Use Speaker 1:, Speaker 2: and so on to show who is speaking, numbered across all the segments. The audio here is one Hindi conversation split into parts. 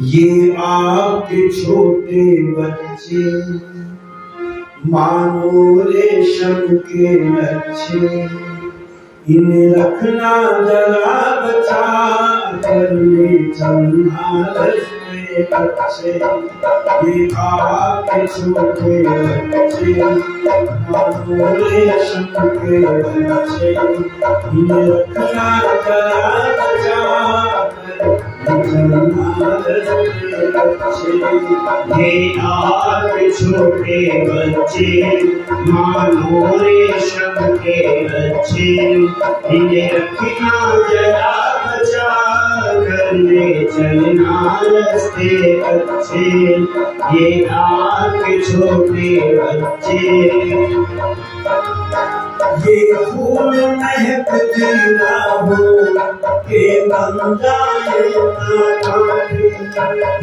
Speaker 1: ये आपके छोटे बच्चे मानो रेशम के लच्छे, इन्हें रखना जरा बचा कर ले चलना रस्ते अच्छे। ये आपके छोटे बच्चे मानो रेशम के लच्छे, इन्हें रखना जरा बचा
Speaker 2: ये आपके छोटे बच्चे मानो रेशम के लच्छे, इन्हें रखना जरा बचा कर ले चलना रस्ते अच्छे। ये आपके छोटे बच्चे।
Speaker 1: ये फूल महकती ना हो के बन जाए ना काटे,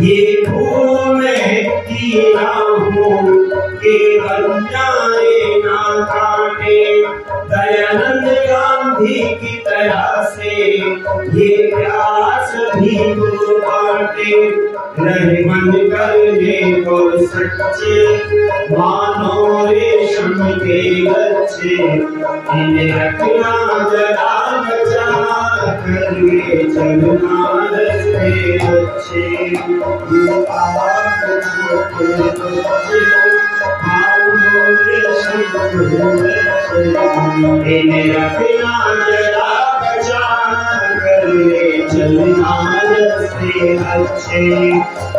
Speaker 2: ये फूल महकती ना हो के बन जाए ना काटे। दयानंद गांधी की तरह से ये प्यास भी को बाटे। रहे मन कर ले को सच्चे मानो रेशम के लच्छे, इन्हें रखना जरा बचा कर ले चलना रस्ते अच्छे।
Speaker 1: ये आपके छोटे बच्चे मानो रेशम के लच्छे,
Speaker 2: इन्हें रखना जरा बचा कर ले चलना रस्ते अच्छे।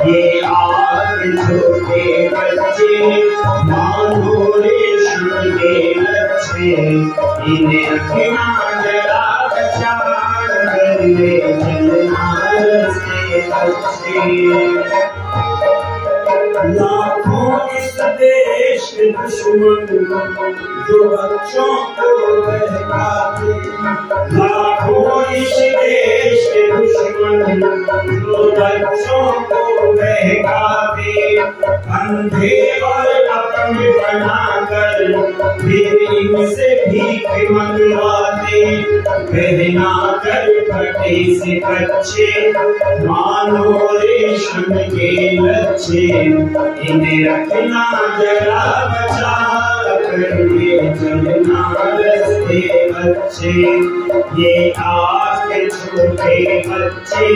Speaker 2: ये आपके छोटे बच्चे मानो रेशम के लच्छे, इन्हें रखना जरा बचा कर ले चलना रस्ते अच्छे।
Speaker 1: लाखों इस देश के दुश्मन जो बच्चों को बहकाते,
Speaker 2: लाखों इस देश के दुश्मन जो बच्चों को बहकाते। अंधे और अपने बनाकर फिर इनसे भीख मंगवाते। पहना कर फटे से कच्चे मानो रेशम के लच्छे, इन्हें रखना जरा बचा कर ले चलना रस्ते अच्छे। ये आपके छोटे बच्चे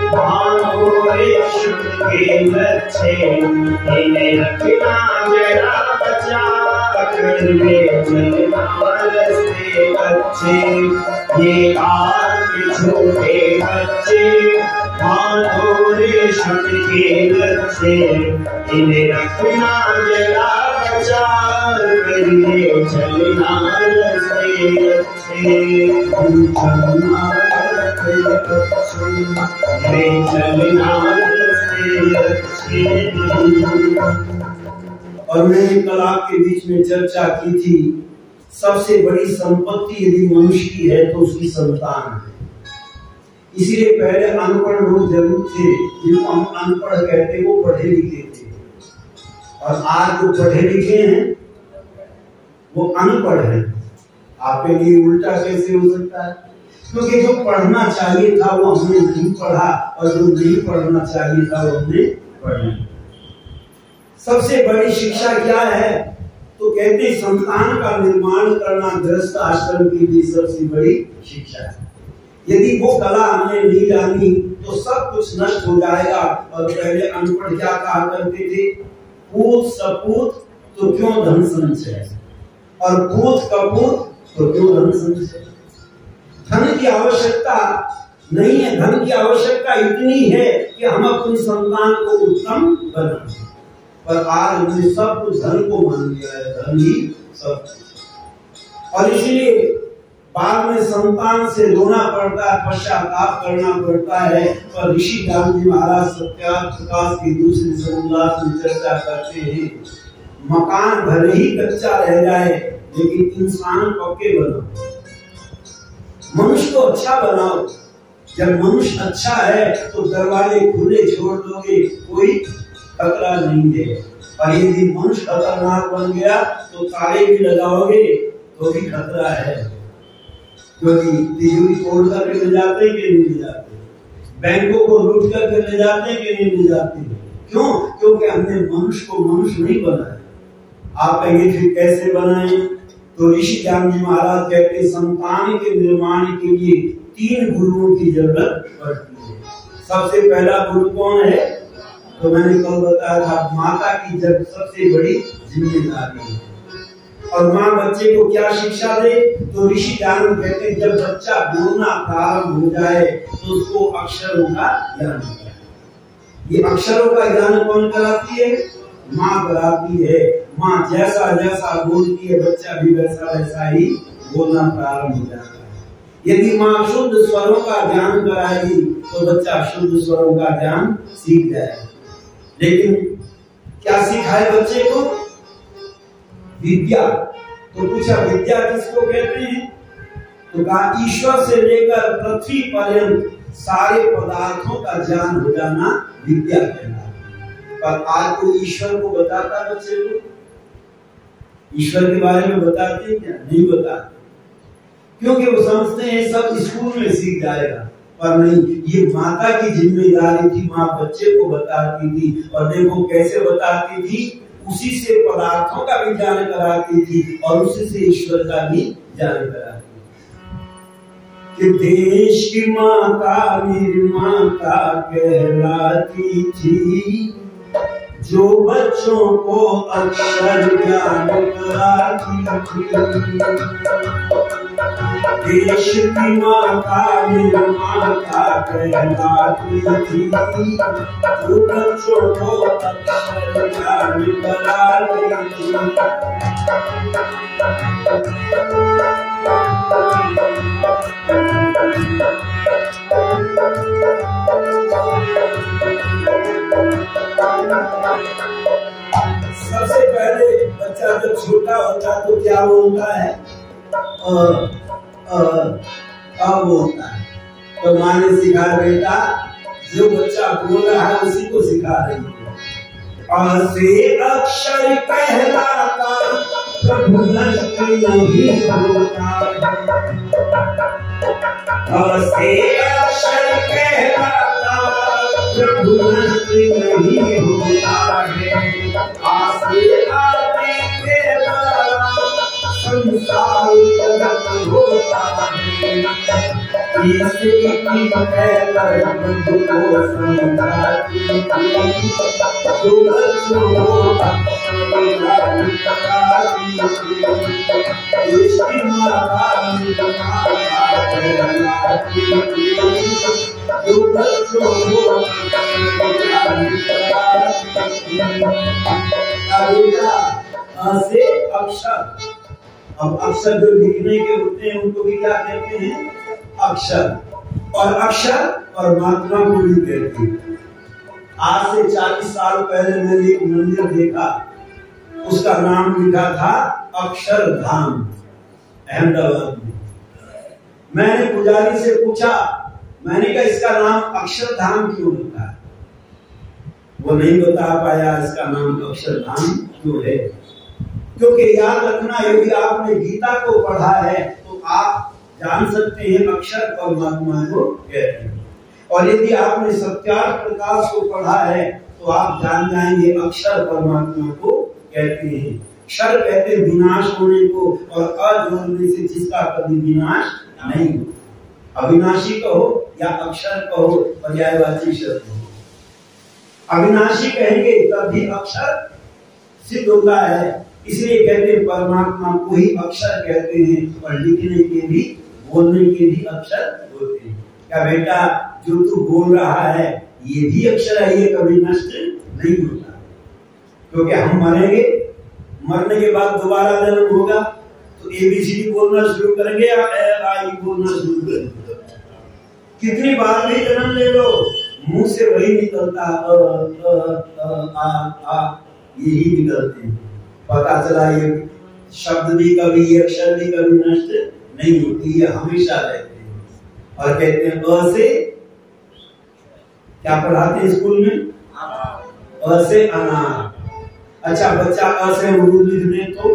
Speaker 2: मानो रेशम के लच्छे, इन्हें रखना जरा बचा कर ले चलना रस्ते अच्छे। ये आपके छोटे बच्चे मानो रेशम के लच्छे, इन्हें रखना जरा बचा कर ले चलना रस्ते अच्छे।
Speaker 1: चलना रस्ते अच्छे,
Speaker 2: ले चलना रस्ते अच्छे।
Speaker 1: और मैंने कल आपके बीच में चर्चा की थी, सबसे बड़ी संपत्ति यदि मनुष्य की है तो उसकी संतान है। इसीलिए पहले अनपढ़ लोग जरूर थे, जिनको हम अनपढ़ कहते वो पढ़े लिखे थे, और आज जो पढ़े लिखे हैं वो अनपढ़ हैं। आपके लिए उल्टा कैसे हो सकता है? क्योंकि जो पढ़ना चाहिए था वो हमने नहीं पढ़ा, और जो नहीं पढ़ना चाहिए था वो हमने पढ़ा। सबसे बड़ी शिक्षा क्या है? तो कहते संतान का निर्माण करना गृहस्थ आश्रम की भी सबसे बड़ी शिक्षा है। यदि वो कला हमने नहीं जानी तो सब कुछ नष्ट हो जाएगा। और पहले अनपढ़ क्या कहा करते थे? पूत सपूत तो क्यों धन संचय, और पूत कपूत तो क्यों धन संचय। धन की आवश्यकता नहीं है, धन की आवश्यकता इतनी है कि हम अपनी संतान को उत्तम बनाएं। पर आज हमने सब कुछ धन को मान लिया है, धन ही सब कुछ। और इसलिए बाद में संतान से रोना पड़ता है, पश्चाताप करना पड़ता है। और ऋषि गांधी महाराज सत्याग्रह प्रकाश के दूसरे समुल्लास में चर्चा करते हैं, मकान भले ही कच्चा रह जाए लेकिन इंसान पक्के बनाओ, मनुष्य को अच्छा बनाओ। जब मनुष्य अच्छा है तो दरवाजे खुले छोड़ दोगे, कोई खतरा नहीं है। और यदि मनुष्य खतरनाक बन गया तो ताले भी लगाओगे तो भी खतरा है। क्योंकि तिजोरी तोड़ करके ले जाते हैं कि नहीं ले जाते, बैंकों को लूट करके ले जाते हैं कि नहीं ले जाते। क्यों? क्योंकि हमने मनुष्य को मनुष्य नहीं बनाया। आप कहेंगे फिर कैसे बनाए? तो ऋषि ज्ञान जी महाराज कहते संतान के निर्माण के लिए 3 गुरुओं की जरूरत पड़ती है। सबसे पहला गुरु कौन है? तो मैंने कल बताया था, माता की जब सबसे बड़ी जिम्मेदारी है। और माँ बच्चे को क्या शिक्षा दे? तो ऋषि ज्ञान कहते हैं जब बच्चा बोलना प्रारंभ हो जाए तो उसको अक्षरों का ज्ञान होता है। ये अक्षरों का ज्ञान कौन कराती है? माँ कराती है। माँ जैसा जैसा बोलती है बच्चा भी वैसा वैसा ही बोलना प्रारंभ हो जाता है। यदि माँ शुद्ध स्वरों का ज्ञान कराएगी तो बच्चा शुद्ध स्वरों का ज्ञान सीख जाएगा। लेकिन क्या सिखाए बच्चे को? विद्या। तो पूछा विद्या किसको कहते हैं? तो कहा ईश्वर से लेकर पृथ्वी पर्यंत सारे पदार्थों का ज्ञान हो जाना विद्या कहलाता है। पर आज कोई ईश्वर को बताता बच्चे को? ईश्वर के बारे में बताते हैं क्या? नहीं बताते, क्योंकि वो समझते हैं सब स्कूल में सीख जाएगा। पर नहीं, ये माता की जिम्मेदारी थी। माँ बच्चे को बताती थी, और देखो कैसे बताती थी, उसी से पदार्थों का भी ज्ञान कराती थी और उसी से ईश्वर का भी ज्ञान कराती थी। कि देश की माता मेरी माता कहलाती थी, जो बच्चों को अक्षर ज्ञान कराती थी। देश की माता मेरी माता कहलाती थी, जो बच्चों को अक्षर ज्ञान कराती थी। सबसे पहले बच्चा जब छोटा होता है तो क्या बोलता है? बोलता है। तो माँ ने सिखाया बेटा जो बच्चा बोल रहा है उसी को सिखा रही है। से अक्षर कहलाता प्रभु नष्ट नहीं होता है। से अक्षर कहलाता प्रभु नष्ट नहीं होता है। आसे आते के संसार होता है। इसी की पहले बंधु को समझाती थी, जो बच्चों को अक्षर ज्ञान कराती थी। इसकी माता कहलाती थी, जो बच्चों को अक्षर ज्ञान कराती थी। से अक्षर, अब अक्षर जो लिखने के होते हैं उनको भी क्या कहते हैं? अक्षर। और अक्षर परमात्मा को भी कहते हैं। आज से 40 साल पहले मैंने एक मंदिर देखा, उसका नाम लिखा था अक्षरधाम, अहमदाबाद में। मैंने पुजारी से पूछा, मैंने कहा इसका नाम अक्षरधाम क्यों रखा है? वो नहीं बता पाया इसका नाम अक्षरधाम क्यों है। क्योंकि याद रखना, यदि आपने गीता को पढ़ा है तो आप जान सकते हैं अक्षर परमात्मा को कहते हैं। और यदि आपने सत्यार्थ प्रकाश को पढ़ा है तो आप जान जाएंगे अक्षर परमात्मा को कहते हैं। क्षर कहते हैं विनाश होने को, और अजोड़ने से जिसका कभी विनाश नहीं हो। अविनाशी कहो या अक्षर कहो, पर्यायवाची शब्द हो। अविनाशी कहेंगे तभी अक्षर सिद्ध होता है। इसलिए कहते हैं परमात्मा को ही अक्षर कहते हैं, और लिखने के भी बोलने के भी अक्षर होते हैं। क्या बेटा जो तू बोल रहा है ये भी अक्षर है, ये कभी नष्ट नहीं होता। क्योंकि हम मरेंगे, मरने के बाद दोबारा जन्म होगा तो ABCD बोलना शुरू करेंगे या LI बोलना शुरू करेंगे। कितनी बार भी जन्म ले लो, मुंह से वही निकलता यही निकलते हैं। पता चला ये शब्द भी कभी, ये अक्षर भी कभी नष्ट नहीं होती, ये हमेशा रहते हैं। और कहते हैं अ से क्या पढ़ाते हैं स्कूल में? अ से अनार। अच्छा बच्चा अ से अमरूद लिख दे तो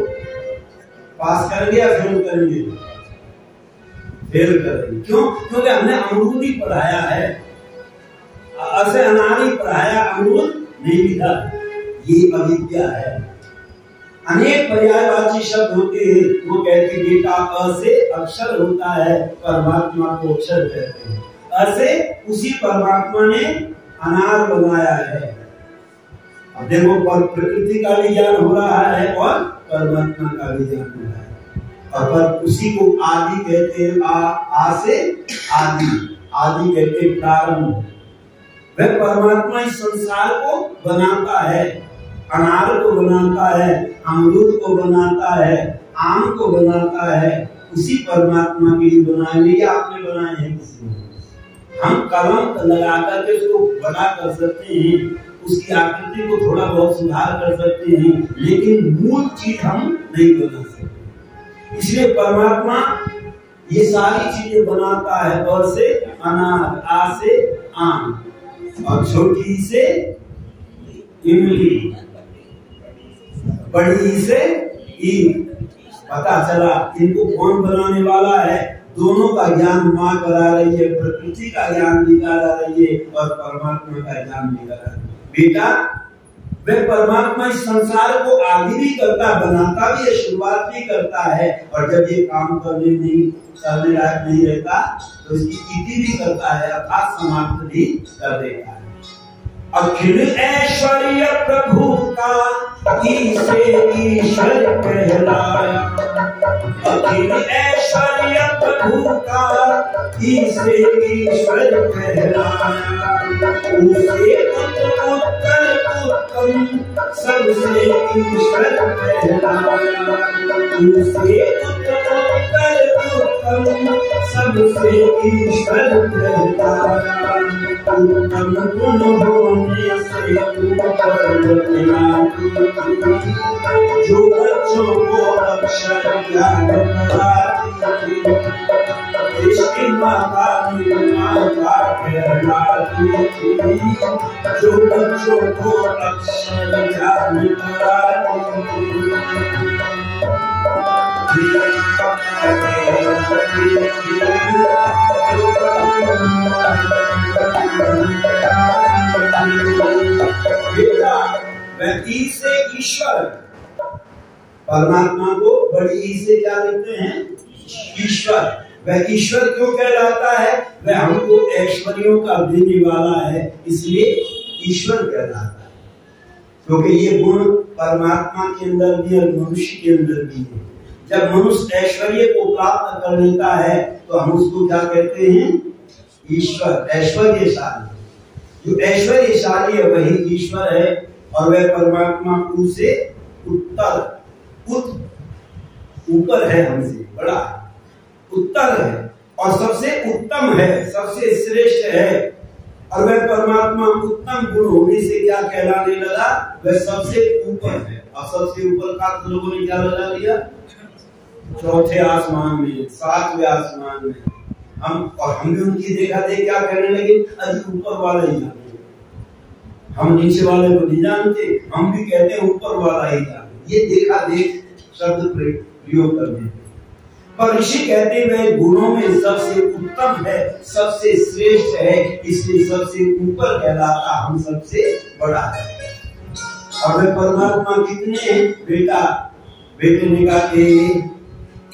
Speaker 1: पास करेंगे या फेल करेंगे? फेल करेंगे। क्यों? क्योंकि हमने अमरूद ही पढ़ाया है, असे अनार ही पढ़ाया, अमरूद नहीं लिखा। ये अविद्या है। अनेक पर्यायवाची शब्द होते हैं, वो कहते बेटा अ से अक्षर होता है, परमात्मा को अक्षर कहते हैं। अ से उसी परमात्मा ने अनार बनाया है। अब देखो, पर प्रकृति का भी ज्ञान हो रहा है और परमात्मा का भी ज्ञान हो रहा है। और पर उसी को आदि कहते हैं। आ से आदि, आदि कहते हैं प्रारंभ। वह परमात्मा इस संसार को बनाता है, अनार को बनाता है, अमरूद को बनाता है, आम को बनाता है। उसी परमात्मा के लिए बनाए, नहीं आपने बनाए हैं किसी ने। हम कलम लगा करके उसको बड़ा कर सकते हैं, उसकी आकृति को थोड़ा बहुत सुधार कर सकते हैं, लेकिन मूल चीज हम नहीं बना सकते। इसलिए परमात्मा ये सारी चीजें बनाता है। और से अनार, आ से आम, और छोटी से इमली, बड़ी से ईख। पता चला इनको कौन बनाने वाला है। दोनों का ज्ञान माँ करा रही है, प्रकृति का ज्ञान भी करा रही है और परमात्मा का ज्ञान भी करा रही है। बेटा, वह परमात्मा इस संसार को आदि भी करता, बनाता भी है, शुरुआत भी करता है। और जब ये काम करने लायक नहीं रहता तो इसकी इति भी करता है, अर्थात समाप्त भी कर देता है। अखिल ऐश्वर्य प्रभु का इसे ईश्वर कहलाया। अखिल ऐश्वर्य प्रभु का इसे ईश्वर कहलाया। उसे उत्तर उत्तम सबसे ईश्वर कहलाया। उसे उत्तर उत्तम सबसे ईश्वर कहलाया। उत्तम गुण होने से ऊपर जो बच्चों को अक्षर ज्ञान कराती, इसकी माता माता कहलाती थी। जो बच्चों को अक्षर ज्ञान कराती व्यक्ति से ईश्वर, परमात्मा को बड़ी ई से क्या लिखते हैं? ईश्वर। वह ईश्वर क्यों कहलाता है? वह हमको ऐश्वर्यों का देने वाला है, इसलिए ईश्वर कहलाता है। क्योंकि ये गुण परमात्मा के अंदर भी और मनुष्य के अंदर भी है। जब मनुष्य ऐश्वर्य को प्राप्त कर लेता है तो हम उसको क्या कहते हैं? ईश्वर, ऐश्वर्यशाली। जो ऐश्वर्यशाली है वही ईश्वर है। और वह परमात्मा से उत्तर, ऊपर है, हमसे बड़ा उत्तर है और सबसे उत्तम है, सबसे श्रेष्ठ है। और वह परमात्मा उत्तम गुण होने से क्या कहलाने लगा? वह सबसे ऊपर है। और सबसे ऊपर का लोगों ने क्या लगा लिया? चौथे आसमान में, सातवें आसमान में। हम भी उनकी देखा देख क्या कहने लगे? अरे ऊपर वाला ही जाने, हम नीचे वाले को नहीं जानते, हम भी कहते हैं ऊपर वाला ही जाने। ये देखा देख शब्द प्रयोग करने। पर ऋषि कहते हैं वह गुणों में सबसे उत्तम है, सबसे श्रेष्ठ है, इसलिए सबसे ऊपर कहलाता, हम सबसे बड़ा है। और वह परमात्मा कितने हैं? बेटा, बेटे ने कहा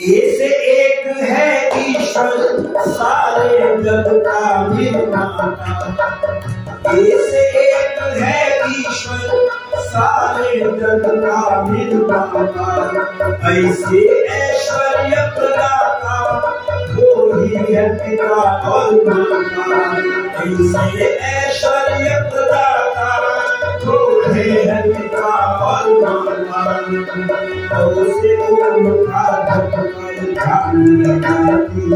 Speaker 1: से एक है ईश्वर सारे जग का निर्माता। से एक है ईश्वर सारे जग का निर्माता। ऐसे ऐश्वर्य प्रदाता वो ही है पिता और माता। ऐसे ऐश्वर्य प्रदाता वो है पिता और माता। उसे ओम का जप कर ध्यान लगाती थी।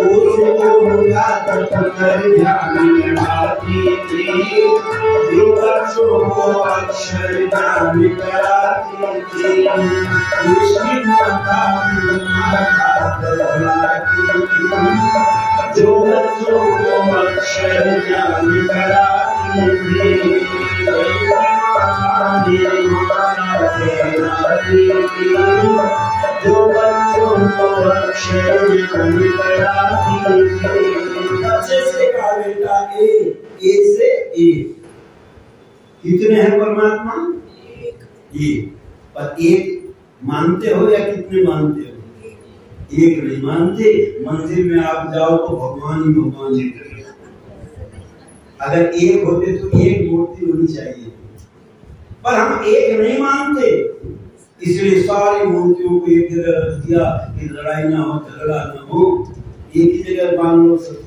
Speaker 1: उसे ओम का जप कर ध्यान लगाती थी। जो बच्चों को अक्षर ज्ञान कराती थी। उसकी माता कहलाती थी। जो बच्चों को अक्षर ज्ञान कराती थी। जो बच्चों बच्चे से कहा बेटा ए से ए। कितने हैं परमात्मा? एक। पर एक मानते हो या कितने मानते हो? एक नहीं मानते। मंदिर में आप जाओ तो भगवान ही भगवान जी करें। अगर एक होते तो एक मूर्ति होनी चाहिए, पर हम एक नहीं मानते, इसलिए सारी मूर्तियों को एक जगह रख दिया कि लड़ाई ना हो, झगड़ा ना हो, एक ही जगह बांध लो सब।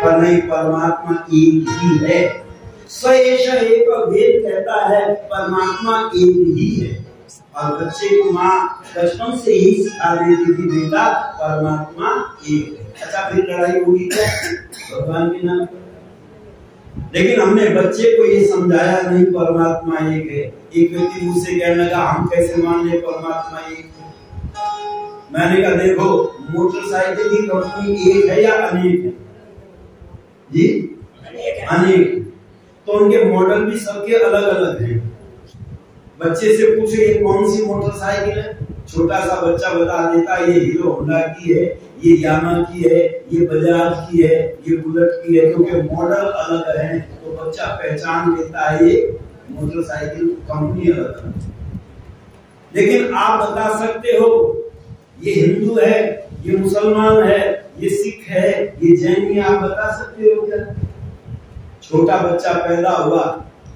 Speaker 1: पर नहीं, परमात्मा एक ही है। स एष एक वेद कहता है परमात्मा एक ही है। और बच्चे को माँ बचपन से ही सिखा देती थी बेटा परमात्मा एक है। अच्छा, फिर लड़ाई होगी क्या भगवान के नाम पर? लेकिन हमने बच्चे को ये समझाया नहीं परमात्मा एक है। एक व्यक्ति मुझसे कहने लगा हम कैसे मान ले परमात्मा एक है? मैंने कहा देखो, मोटरसाइकिल की कंपनी एक है या अनेक है? जी अनेक। तो उनके मॉडल भी सबके अलग अलग हैं। बच्चे से पूछे ये कौन सी मोटरसाइकिल है, छोटा सा बच्चा बता देता ये हीरो होंडा की है, ये यामा की है, ये बजाज की है, ये बुलेट की है। क्योंकि मॉडल अलग है तो बच्चा पहचान लेता है ये मोटरसाइकिल कंपनी अलग है। लेकिन आप बता सकते हो ये हिंदू है, ये मुसलमान है, ये सिख है, ये जैन है, आप बता सकते हो क्या? छोटा बच्चा पैदा हुआ,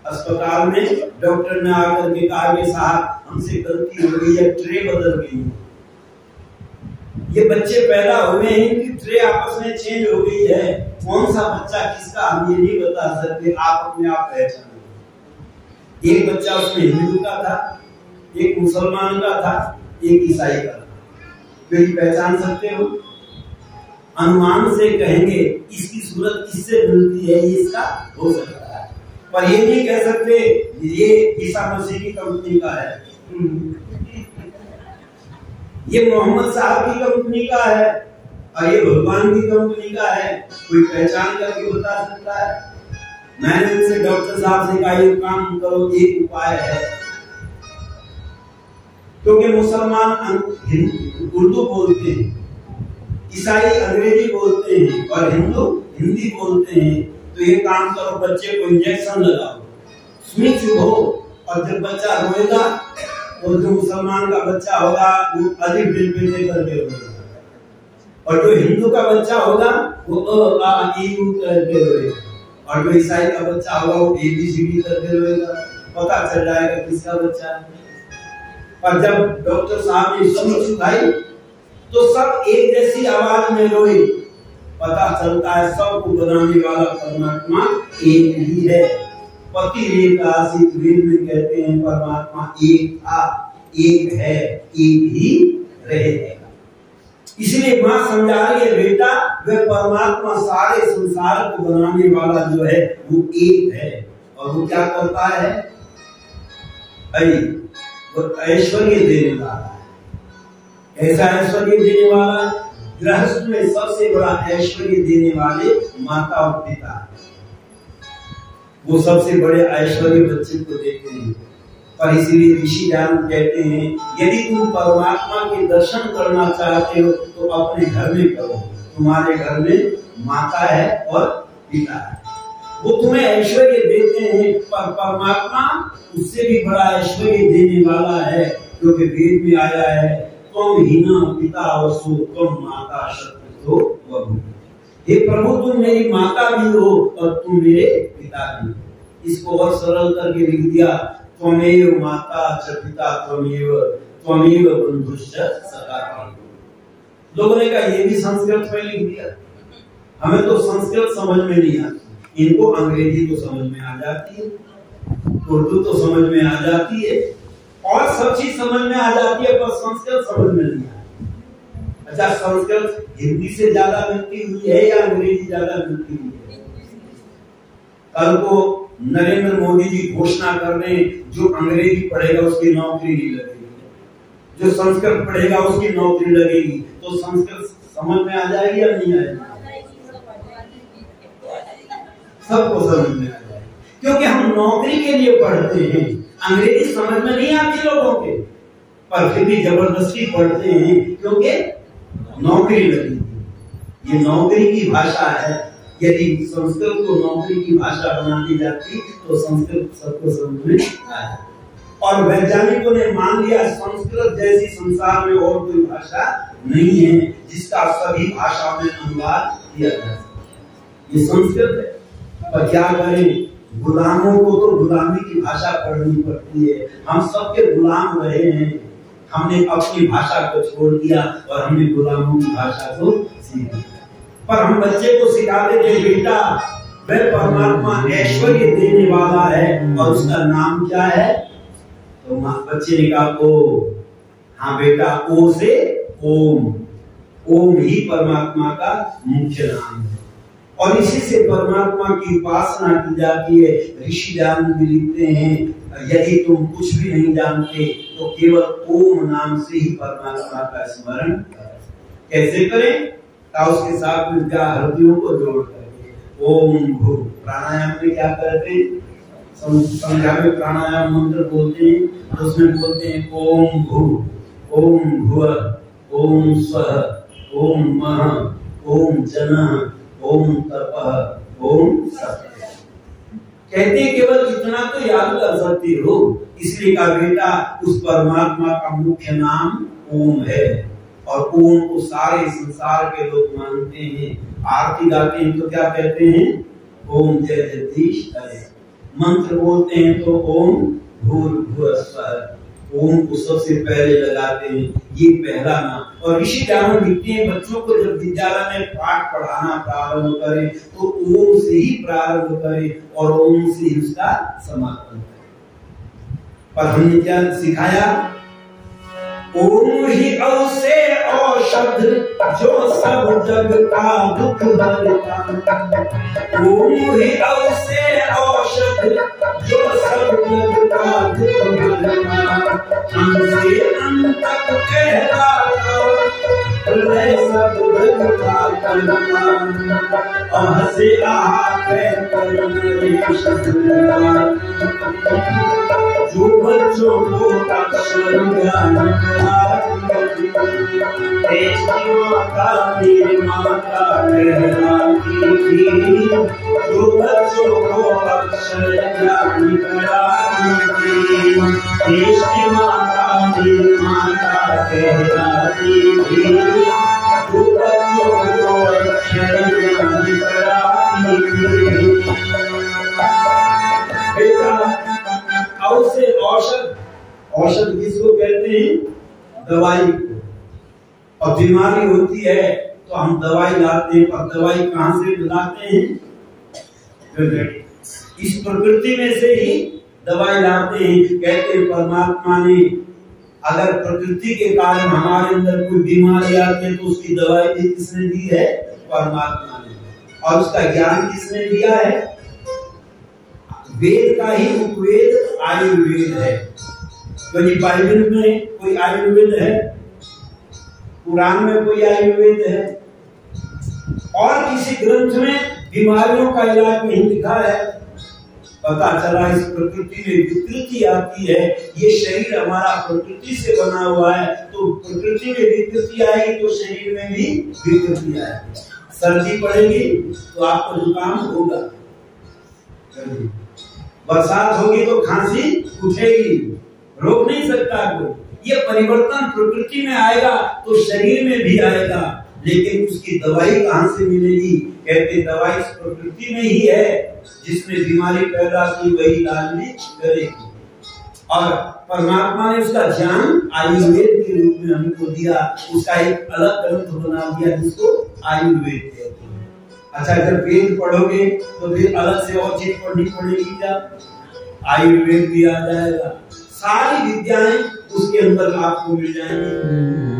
Speaker 1: अस्पताल में डॉक्टर ने आकर के कहा कि साहब हमसे गलती हो गई है, ट्रे बदल गई। ये बच्चे पैदा हुए हैं, इनकी ट्रे आपस में चेंज हो गई है। कौन सा बच्चा किसका हम ये नहीं बता सकते, आप अपने आप पहचान। एक बच्चा उसमें हिंदू का था, एक मुसलमान का था, एक ईसाई का था। फिर पहचान सकते हो? अनुमान से कहेंगे इसकी सूरत किससे मिलती है, ये इसका हो सकता है, पर ये नहीं कह सकते ये ईसा मसीह की कंपनी का है, ये मोहम्मद साहब की कंपनी का है और ये भगवान की कंपनी का है। कोई पहचान करके बता सकता है? मैंने उनसे डॉक्टर साहब से कहा ये काम करो, एक उपाय है। क्योंकि मुसलमान उर्दू बोलते हैं, ईसाई अंग्रेजी बोलते हैं और हिंदू हिंदी बोलते हैं, तो ये काम करो बच्चे को इंजेक्शन लगाओ, स्विच हो, और जब बच्चा रोएगा तो जो मुसलमान का बच्चा होगा वो अधिक दिल पे करके रोएगा, और जो हिंदू का बच्चा होगा वो अ आ ई उ करके रोएगा, और जो ईसाई का बच्चा होगा वो ABCD करके रोएगा। पता चल जाएगा किसका बच्चा है। पर जब डॉक्टर साहब ने समझ चुकाई तो सब एक जैसी आवाज में रोए। पता चलता है सबको बनाने वाला परमात्मा एक ही है। पति रेखासित वेद में कहते हैं परमात्मा एक था, एक है, एक ही रहेगा। इसलिए मां समझा रही है बेटा वह परमात्मा सारे संसार को बनाने वाला जो है वो एक है, और वो क्या करता है? वो ऐश्वर्य देने वाला है। ऐसा ऐश्वर्य देने वाला, गृहस्थ में सबसे बड़ा ऐश्वर्य देने वाले माता और पिता, वो सबसे बड़े ऐश्वर्य बच्चे को देते हैं। और इसीलिए ऋषि ज्ञान कहते हैं यदि तुम परमात्मा के दर्शन करना चाहते हो तो अपने घर में करो। तुम्हारे घर में माता है और पिता है, वो तुम्हें ऐश्वर्य देते हैं, पर परमात्मा उससे भी बड़ा ऐश्वर्य देने वाला है। क्योंकि वेद में आया है तुम हीना पिता वसु तुम माता शत्रु वधु। हे प्रभु तुम मेरी माता भी हो और तुम मेरे पिता भी हो। इसको और सरल करके लिख दिया त्वमेव माता च पिता त्वमेव बंधुश्च सखा। लोगों ने कहा ये भी संस्कृत में लिख दिया, हमें तो संस्कृत समझ में नहीं आती, इनको अंग्रेजी तो समझ में आ जाती है, उर्दू तो समझ में आ जाती है, और सब चीज समझ में आ जाती है, पर संस्कृत समझ में नहीं आती। अच्छा, संस्कृत हिंदी से ज्यादा मिलती हुई है या अंग्रेजी ज्यादा मिलती हुई है? कल को नरेंद्र मोदी जी घोषणा कर दें जो अंग्रेजी पढ़ेगा उसकी नौकरी नहीं लगेगी, जो संस्कृत पढ़ेगा उसकी नौकरी लगेगी, तो संस्कृत समझ में आ जाएगी या नहीं आएगी? सबको समझ में आ जाएगी, क्योंकि हम नौकरी के लिए पढ़ते हैं। अंग्रेजी समझ में नहीं आती लोगों के, पर फिर भी जबरदस्ती पढ़ते हैं, क्योंकि नौकरी लगी थी। ये नौकरी की भाषा है। यदि संस्कृत को नौकरी की भाषा बना दी जाती तो संस्कृत सबको समझ में आया। और वैज्ञानिकों ने मान लिया संस्कृत जैसी संसार में और कोई भाषा नहीं है जिसका सभी भाषाओं में अनुवाद किया जा सके। ये संस्कृत है। पर क्या करें, गुलामों को तो गुलामी की भाषा पढ़नी पड़ती है। हम सबके गुलाम रहे हैं। हमने अपनी भाषा को छोड़ दिया और हमने गुलामों की भाषा को सीख लिया। पर हम बच्चे को सिखाते थे, बेटा वह परमात्मा ऐश्वर्य देने वाला है और उसका नाम क्या है? तो बच्चे ने कहा ओ। हाँ बेटा, ओ से ओम। ओम ही परमात्मा का मुख्य नाम है और इसी से परमात्मा की उपासना की जाती है। ऋषि जान भी लिखते हैं, यदि तुम कुछ भी नहीं जानते तो केवल ओम नाम से ही परमात्मा का स्मरण करें। कैसे करें? उसके साथ में क्या हृदयों को जोड़ करके ओम भू। प्राणायाम में क्या करते हैं? संध्या में प्राणायाम मंत्र बोलते हैं तो उसमें बोलते हैं ओम भू, ओम भुवः, ओम स्वः, ओम महः, ओम जनः, ओम तपः, ओम सत्यः। कहते हैं केवल इतना तो याद कर सकते हो। इसलिए कहा बेटा उस परमात्मा का मुख्य नाम ओम है और ओम को सारे संसार के लोग मानते हैं। आरती गाते हैं तो क्या कहते हैं? ओम जय जगदीश हरे। मंत्र बोलते हैं तो ओम भूर्भुवः स्वः। ओम को सबसे पहले लगाते हैं, ये पहला नाम। और ऋषि जान लिखते हैं बच्चों को जब विद्यालय में पाठ पढ़ाना प्रारंभ करें तो ओम से ही प्रारंभ करें और ओम से ही उसका समापन करें। पर हमने क्या सिखाया? ओम ही औसे औषध जो सब जग का दुख हरता। ओम ही औसे औषध जो सब जग का दुख हरता। हमसे अंत तक कहलाता हृदय सब जग का करता। अहसे आहा कहकर नरेश जो बच्चों को अक्षर ज्ञान देश की माता मेरी माता कहलाती थी। जो बच्चों को अक्षर ज्ञान कराती थी। देश की माता मेरी माता कहलाती थी। जो बच्चों को अक्षर ज्ञान कराती थी। औषध, औषध, औषध किसको कहते हैं? दवाई को। और बीमारी होती है तो हम दवाई लाते हैं, पर दवाई कहां से लाते हैं? इस प्रकृति में से ही दवाई लाते हैं। कहते हैं परमात्मा ने अगर प्रकृति के कारण हमारे अंदर कोई बीमारी आती है तो उसकी दवाई भी किसने दी है? परमात्मा ने। और उसका ज्ञान किसने दिया है? वेद का ही उपवेद आयुर्वेद है। यदि बाइबल में कोई आयुर्वेद है, कुरान में कोई आयुर्वेद है और किसी ग्रंथ में बीमारियों का इलाज नहीं लिखा है। पता चला इस प्रकृति में विकृति आती है। ये शरीर हमारा प्रकृति से बना हुआ है तो प्रकृति में विकृति आएगी तो शरीर में भी विकृति आएगी। सर्दी पड़ेगी तो आपको जुकाम होगा, बरसात होगी तो खांसी उठेगी, रोक नहीं सकता कोई। ये परिवर्तन प्रकृति में आएगा तो शरीर में भी आएगा, लेकिन उसकी दवाई कहां से मिलेगी? कहते दवाई इस प्रकृति में ही है। जिसने बीमारी पैदा की वही इलाज भी करेगी। और परमात्मा ने उसका ज्ञान आयुर्वेद के रूप में हमको दिया। उसका एक अलग ग्रंथ बना दिया जिसको आयुर्वेद कहते हैं। अच्छा, अगर वेद पढ़ोगे तो फिर अलग से और चीज पढ़नी पड़ेगी क्या? आयुर्वेद भी आ जाएगा। सारी विद्याएं उसके अंदर आपको मिल जाएंगी।